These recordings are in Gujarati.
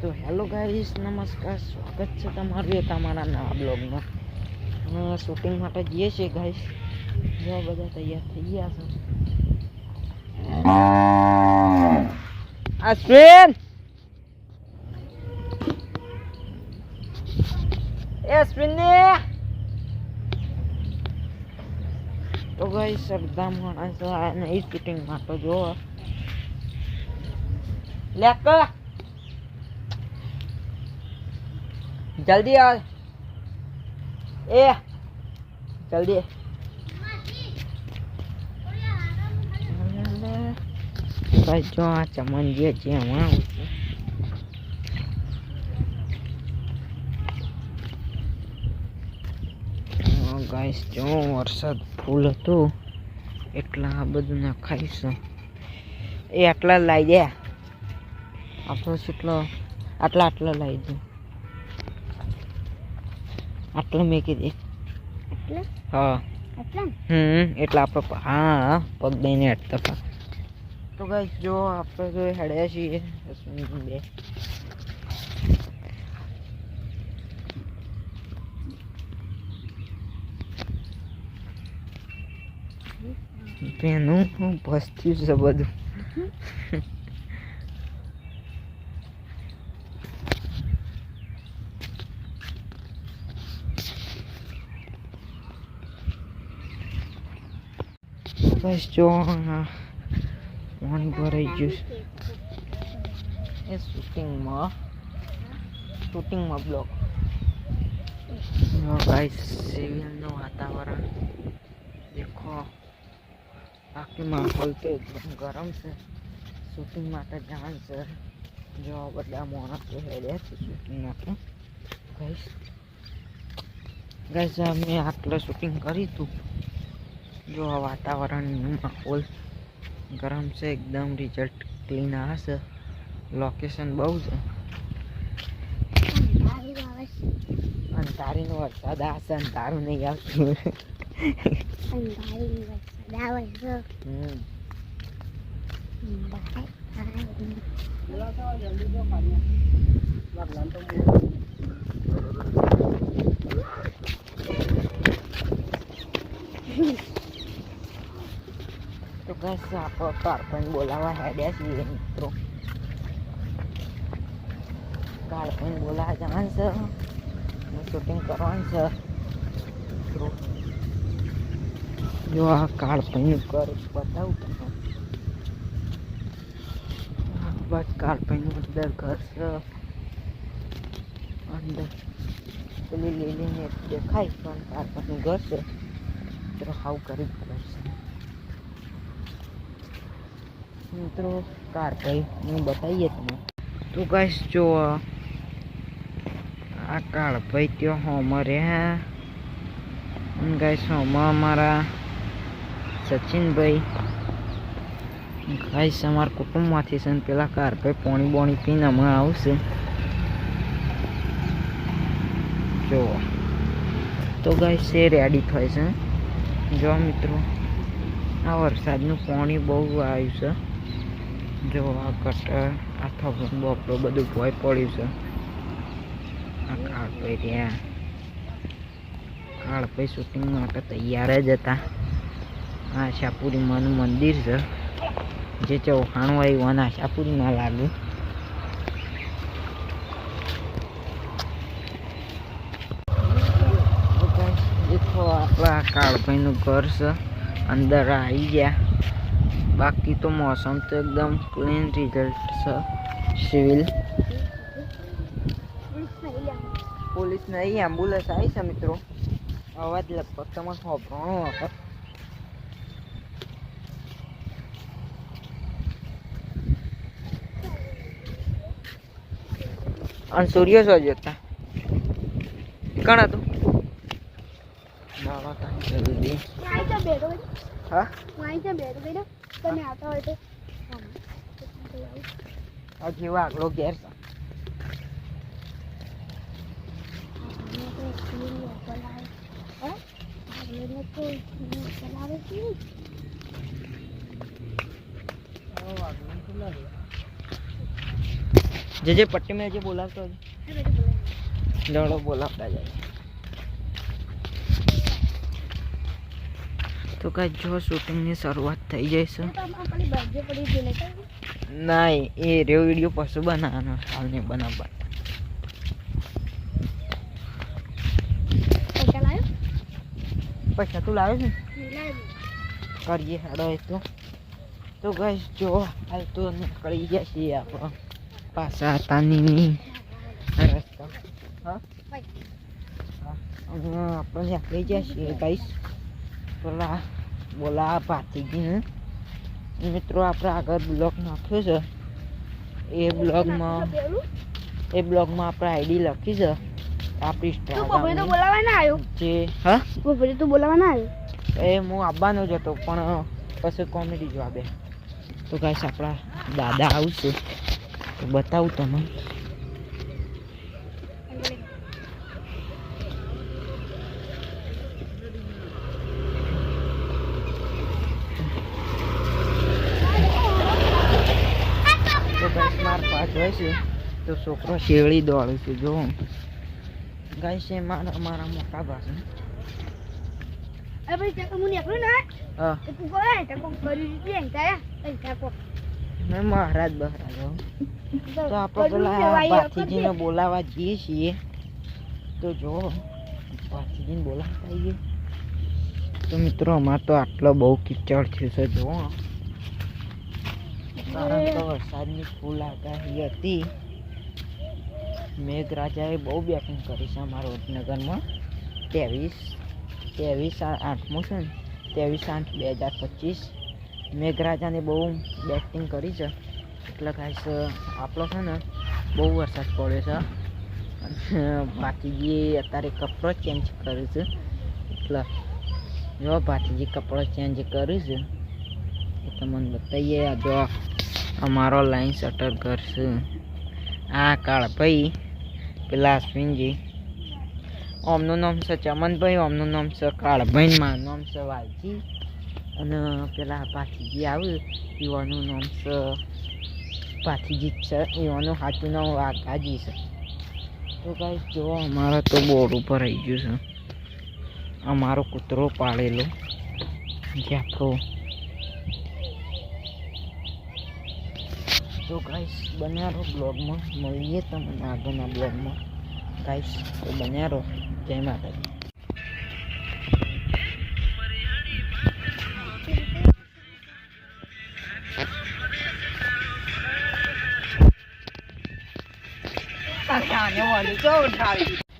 तो हेलो गाइस, नमस्कार, स्वागत है તમારું એક અમારા નવા બ્લોગમાં। અમે શૂટિંગ માટે જઈએ છીએ ગાઈસ। જો બધા તૈયાર થઈ ગયા છે। અશ્વિન, અશ્વિન ને તો ગાઈસ સરદામ માણસ આ નહીં શૂટિંગ માટે। જો લેક जल्दी आ ए जल्दी भाई जो आ चमन जे जे वहां गाइस जो वरसाद फूल હતો એટલા આ બધું નાખાઈશું એ આટલા લઈ દે આપણો કેટલો આટલા આટલા લઈ દે આટલા મેકી દે हाँ એટલે આપણે हाँ પગ દઈને હટતા તો ગાઈસ જો આપણે તો હેડ્યા છીએ બે પેનું ભસ્યું છે બધું बस जो पानी भराई गયું એ શૂટિંગમાં બ્લોગ ગાઈસ સિવિલનું વાતાવરણ દેખો બાકી માહોલ તો એકદમ ગરમ છે શૂટિંગ માટે જાણ છે જો બધા માણસો હેડ્યા છે શૂટિંગ માટે ગાઈસ અમે આટલું શૂટિંગ કર્યું હતું जो वातावरण माहौल गरम से एकदम रिजल्ट क्लीन आसे लोकेशन बहुत है अंधारी नो वरसाद आसे अंधारू नहीं आवતું अंधारी वरसाद આવે છે जल्दी तो खाली लगलान तो तो गाइस आप कारपेन बोलावा हेड्या છીએ મિત્રો कारपेन બોલા જવાનું છે શૂટિંગ કરવાનું છે મિત્રો જો આ कारपेन કર બતાવું તમને બસ कारपेन અંદર ઘર છે અંદર પેલી લીલીને દેખાય પણ कारपेन ઘર છે તો હાવ કરી પડે મિત્રો કાર ભાઈ હું બતાવીએ તમે તો ગાઈસ જો આ કાર ભાઈ ત્યાં હોમાં રહ્યા અને ગાઈસ હોમાં અમારા સચિનભાઈ ગાઈસ અમારા કુટુંબમાંથી છે ને પેલા કાર ભાઈ પાણી બોણી પીને અમે આવશે જો તો ગાઈસ એ રેડી થાય છે જો મિત્રો આ વરસાદનું પાણી બહુ આવ્યું છે जो आ गटर आ थबन बोपड़ो बधु भोय पड्યું છે આ કાળભાઈ રહ્યા કાળભાઈ શૂટિંગ માટે તૈયાર જ હતા આ આશાપુરી માનું મંદિર છે જે ચૌહાણ હોય એવું આશાપુરી ના લાગે દેખો આપણા કાળભાઈનું ઘર છે અંદર આવી ગયા बाकी तो मौसम तो एकदम क्लीन रिजल्ट से सिविल पुलिस नहीं एम्बुलेंस आई से मित्रों आवाज लगभग तक होपराणो वखत अन सूर्य सो जोता कणा तू बाबा का जल्दी हाँ वहीं से बैठ गई ना તમે આતા હોય તો હજી વાગડો ઘેર છે જે પટ્ટી મેં જે બોલાવતો લડો બોલાવતા જાય તો કાંઈ જો શૂટિંગની શરૂઆત થઈ જાય છે ના એ રેવ વિડીયો પછી બનાવવાનો હાલ નહીં બનાવવા પૈસા તું લાવ્યો છે કરીએ હેડો એ તો ગાઈસ જો હાલ તો નીકળી ગયા છીએ આપણે પાછા તાની રસ્તા હા આપણે નીકળી ગયા છીએ ગાઈસ પેલા બોલા ભાતીજીને મિત્રો આપણે આગળ બ્લોગ નાખ્યો છે એ બ્લોગમાં આપણે આઈડી લખી છે આપણી ઇન્સ્ટાગ્રામ જે હા તું બોલાવવાના આવ્યો એ હું આવવાનો જ હતો પણ પછી કોમેડી જોવા બે તો ગાઈસ આપણા દાદા આવશે તો બતાવું તમે તો ગાઈસ માર પાસ હોય છે તો છોકરો શેરડી દોડે છે જો ગાઈસ એ મારા મોટા ભાષે અરે ભાઈ ચકો મુની આપણો ના હા એ તું કોણ ચકો કરી દીધી તાયા એ ચકો મેં મહારાજ બહારાજ તો આપણે પેલા ભાતીજીને બોલાવવા જઈએ છીએ તો જો ભાતીજીને બોલાવતા આવીએ તો મિત્રો અમારે તો આટલો બહુ કિચડ થયું છે જો કારણ કે વરસાદની ફૂલ આગાહી હતી મેઘરાજાએ બહુ બેટિંગ કરી છે અમારા વડનગરમાં 23/8 છે ને 23/8/2025 મેઘરાજાને બહુ બેટિંગ કરી છે એટલે ગાઈસ આપણો છે ને બહુ વરસાદ પડ્યો છે અને ભાતીજીએ અત્યારે કપડો ચેન્જ કર્યો છે એટલે જો ભાતીજી કપડો ચેન્જ કર્યું છે એ તમને બતાવીએ આ જો અમારો લાઈન શટર ઘર છે આ કાળભાઈ પેલા અશ્વિનજી ઓમનું નામ છે ચમનભાઈ ઓમનું નામ છે કાળભાઈ મારું નામ છે વાલજી અને પેલા ભાતીજી આવ્યું યુવાનું નામ છે ભાતીજી છે યુવાનું સાચું નામ વાઘાજી છે તો ગાઈસ જો અમારે તો બોર્ડ ઉપર આવી ગયું છે અમારો કૂતરો પાળેલો જે આપણો તો ગાઈસ બન્યા રહો બ્લોગમાં મળીએ તમને આગળના બ્લોગમાં ગાઈસ તો બન્યા રહો જય માતાજી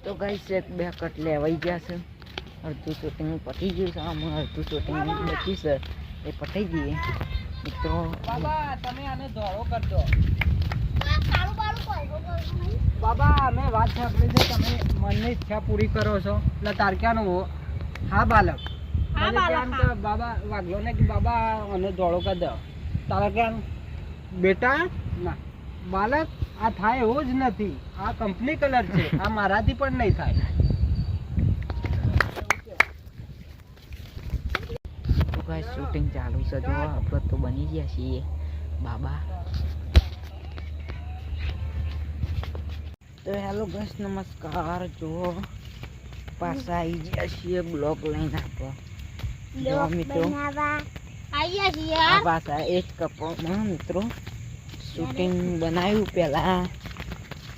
તો ગાઈસ એક બે કટ લેવાઈ ગયા છે અડધું શૂટિંગ પતી ગયું છે આમાં અડધું શૂટિંગ બાકી છે એ પતી જઈએ મિત્રો બાબા તમે આને ધોળો કરજો બાબા અમે વાત સાંભળી છે તમે મનની ઈચ્છા પૂરી કરો છો એટલે તારક્યાનું હા બાલક બાબા વાગલો ને કે બાબા આને ધોળો કરી દો તારક્યાન બેટા ના બાલક આ થાય એવું જ નથી આ કંપની કલર છે આ મારાથી પણ નહીં થાય ગાઈસ શૂટિંગ ચાલુ છે જો આપણે તો બની ગયા છીએ બાબા તો હેલો ગાઈસ નમસ્કાર જો પાછા આવી ગયા છીએ બ્લોગ લઈને આપણે જો મિત્રો આયા છીએ આ પાછા એક કપડમાં મિત્રો શૂટિંગ બનાવ્યું પહેલાં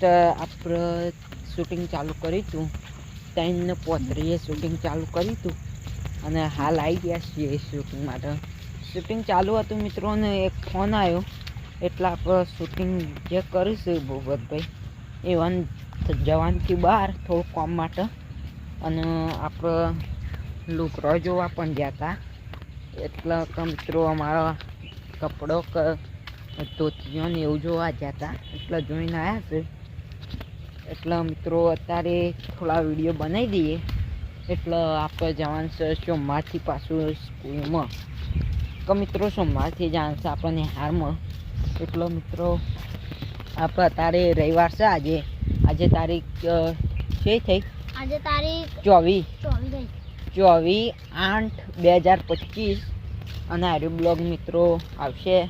તો આપણે શૂટિંગ ચાલુ કર્યું હતું 3:35 શૂટિંગ ચાલુ કર્યું હતું અને હાલ આવી ગયા છીએ શૂટિંગ માટે શૂટિંગ ચાલુ હતું મિત્રોને એક ફોન આવ્યો એટલે આપણે શૂટિંગ જે કરીશું ભૂપતભાઈ એવન જવાનથી બહાર થોડું કામ માટે અને આપણે લુકડો જોવા પણ ગયા હતા એટલે કે મિત્રો અમારા કપડો ધોતીઓ ને એવું જોવા ગયા હતા એટલે જોઈને આવ્યા છે એટલે મિત્રો અત્યારે થોડા વિડીયો બનાવી દઈએ એટલે આપણે જવાનું છે સોમવારથી પાછું સ્કૂલમાં તો મિત્રો સોમવારથી જવાનું છે આપણને હારમાં એટલે મિત્રો આપણે અત્યારે રવિવાર છે આજે તારીખ છે થઈ આજે તારીખ 24/8/2025 અને આર્યો બ્લોગ મિત્રો આવશે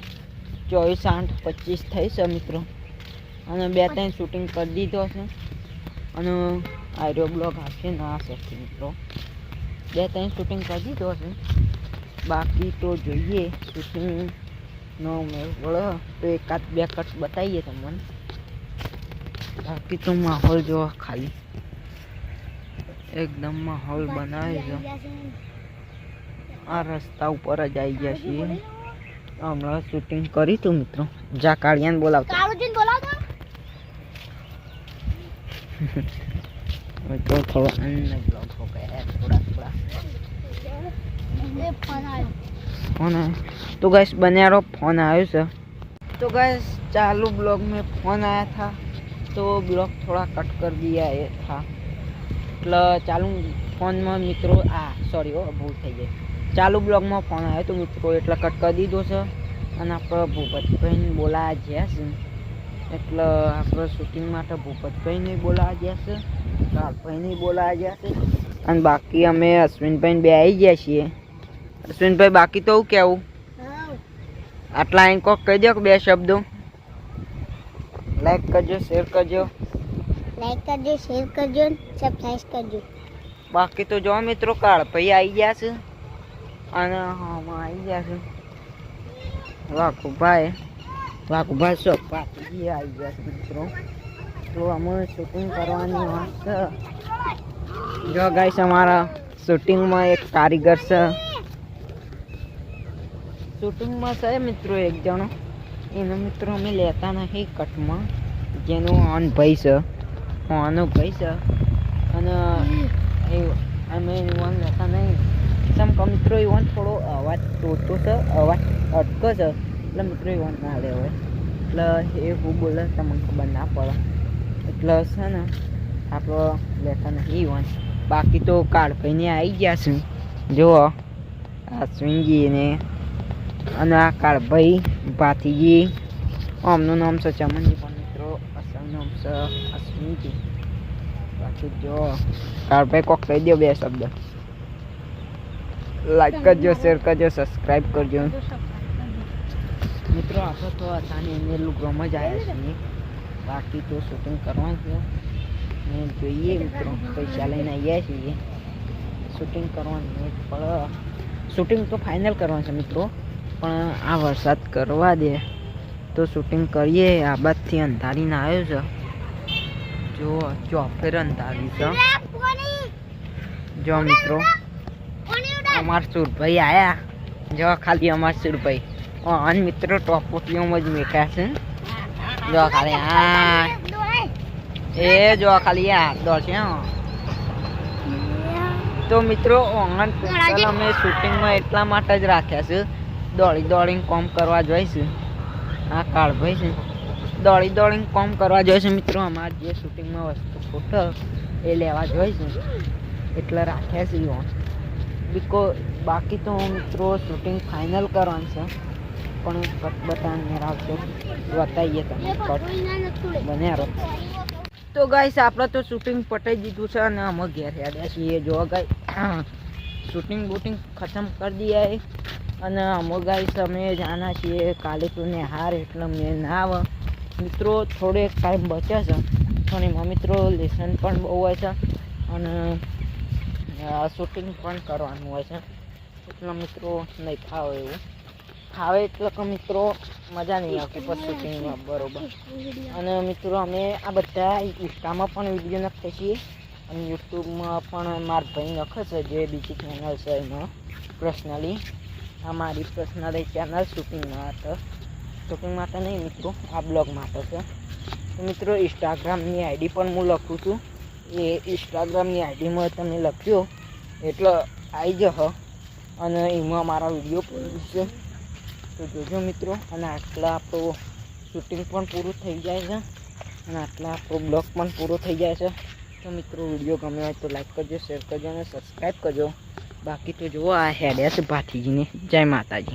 24/8/25 થઈ છે મિત્રો અને 2-3 શૂટિંગ કરી દીધો છે અને આયરો બ્લોગ આવશે ના શકશે મિત્રો. 2-3 શૂટિંગ કરી દીધો છે, બાકી તો જોઈએ શૂટિંગનો મેળ વળે તો 1-2 કટ બતાવીએ તમને. બાકી તો માહોલ જોવા ખાલી એકદમ માહોલ બનાવે છે. આ રસ્તા ઉપર જ આવી ગયા છીએ. હમણાં શૂટિંગ કરી તું મિત્રો. જા કાળિયાને બોલાવતા तो थोड़ा अन्य ब्लॉग हो गया है थोड़ा फोन है तो गैस बने रहो. फोन आया था तो गैस चालू ब्लॉग में फोन आया था तो ब्लॉग थोड़ा कट कर दिया ये था. એટલે ચાલુ ફોનમાં મિત્રો સોરી ભૂલ થઈ ગઈ. ચાલુ બ્લોગમાં ફોન આવ્યો તો મિત્રો એટલે કટ કરી દીધો છે. અને આપણે ભૂપતભાઈને બોલાવ્યા ગયા છે એટલે આપણે શૂટિંગ માટે ભૂપતભાઈને બોલાવ્યા ગયા છે, કાળભાઈને બોલાવ્યા ગયા છે અને બાકી અમે અશ્વિનભાઈને બે આવી ગયા છીએ. અશ્વિનભાઈ બાકી તો હું કહેવું આટલા અહીં કોક કહી દો કે 2 શબ્દો. લાઈક કરજો, શેર કરજો, શેર કરજો, સબસ્ક્રાઇબ કરજો. બાકી તો જો મિત્રો કાળભાઈ આવી ગયા છે અને આવી ગયા છે વાઘુભાઈ શોપ પાછી આવી ગયા છે મિત્રો. તો અમે શૂટિંગ કરવાની વાત છે. જો ગાઈસ અમારા શૂટિંગમાં એક કારીગર છે. શૂટિંગમાં છે મિત્રો એક જણો, એનો મિત્રો અમે લેતા નથી કટમાં, જેનો ઓન ભાઈ છે, ઓનો ભાઈ છે અને અમે ઇવન લેતા નહીં. સમ મિત્રો ઇવન થોડો અવાજ તોડતો છે, અવાજ અટકો છે એટલે મિત્રો ઇવન ના લે હોય એટલે એ હું બોલે તમને ખબર ના પડે એટલે છે ને આપણે લેતા નહીં ઇવન. બાકી તો કાળભાઈને આવી ગયા છે. જુઓ આ સ્વિંગીને અને આ કાળભાઈ ભાતીજી. આમનું નામ છે ચમનજી પણ મિત્રો અસલ નામ છે અશ્વિનજી. બાકી જો કાળભાઈ કોક કહી દો 2 શબ્દ. લાઈક કરજો, શેર કરજો, સબસ્ક્રાઈબ કરજો મિત્રો. આપણે તો અતાની અંદર લુગમાં જ આવ્યા છીએ. બાકી તો શૂટિંગ કરવાનું છે ને જોઈએ મિત્રો. પૈસા લઈને આવ્યા છીએ શૂટિંગ કરવાનું પણ શૂટિંગ તો ફાઇનલ કરવાનું છે મિત્રો. પણ આ વરસાદ કરવા દે તો શૂટિંગ કરીએ. આ બાજથી અંધારીને આવ્યો છે. જો ચોફેર અંધારી છે. જો મિત્રો અમારા સુરભાઈ આયા. જો ખાલી અમારા સુરભાઈ અને મિત્રો ટોપોટીઓમાં જ મેકા છે. જો ખાલી એ જો ખાલી દોડશે. તો મિત્રો ઓંગણ સ્પેશિયલ અમે શૂટિંગમાં એટલા માટે જ રાખ્યા છે. દોડીને કોમ કરવા જોઈશું. આ કાળભાઈ છે દોડીને કોમ કરવા જોઈશું મિત્રો. અમારે જે શૂટિંગમાં વસ્તુ ફોટો એ લેવા જોઈશું એટલે રાખ્યા છે બાકી તો મિત્રો શૂટિંગ ફાઇનલ કરવાનું છે પણ કટ બતાવીને આવશે બતાવીએ તમે કટ બન્યા. તો ગાઈસ આપણે તો શૂટિંગ પટાઈ દીધું છે અને અમે ઘેર હેડ્યા છીએ. જો ગાઈ શૂટિંગ બૂટિંગ ખતમ કરી દઈએ અને અમે ગાઈસ અમે જાના છીએ કાલે તો હાર એટલે મેં ના આવે મિત્રો. થોડો એક ટાઈમ બચે છે પણ એમાં મિત્રો લેસન પણ બહુ હોય છે અને શૂટિંગ પણ કરવાનું હોય છે એટલે મિત્રો નહીં ફાવે એવું. ફાવે એટલે કે મિત્રો મજા નહીં આવતી પછી શૂટિંગમાં બરોબર. અને મિત્રો અમે આ બધા ઇન્સ્ટામાં પણ વિડીયો નાખીએ છીએ અને યુટ્યુબમાં પણ મારા ભાઈ નખે છે જે બીજી ચેનલ છે એમાં પર્સનલી. આ મારી પર્સનલી ચેનલ શૂટિંગ માટે નહીં મિત્રો, આ બ્લોગ માટે છે. તો મિત્રો ઇન્સ્ટાગ્રામની આઈડી પણ હું લખું છું. એ ઇન્સ્ટાગ્રામની આઈડીમાં તમે લખ્યો એટલે આવી જશે અને એમાં મારા વિડીયો પડશે તો જોજો મિત્રો. અને આટલા આપણું શૂટિંગ પણ પૂરું થઈ જાય છે અને આટલા આપણો બ્લોગ પણ પૂરો થઈ જાય છે. તો મિત્રો વિડીયો ગમ્યો હોય તો લાઈક કરજો, શેર કરજો અને સબસ્ક્રાઈબ કરજો. બાકી તો જુઓ આ હેડ્યા છે ભાતીજીને. જય માતાજી.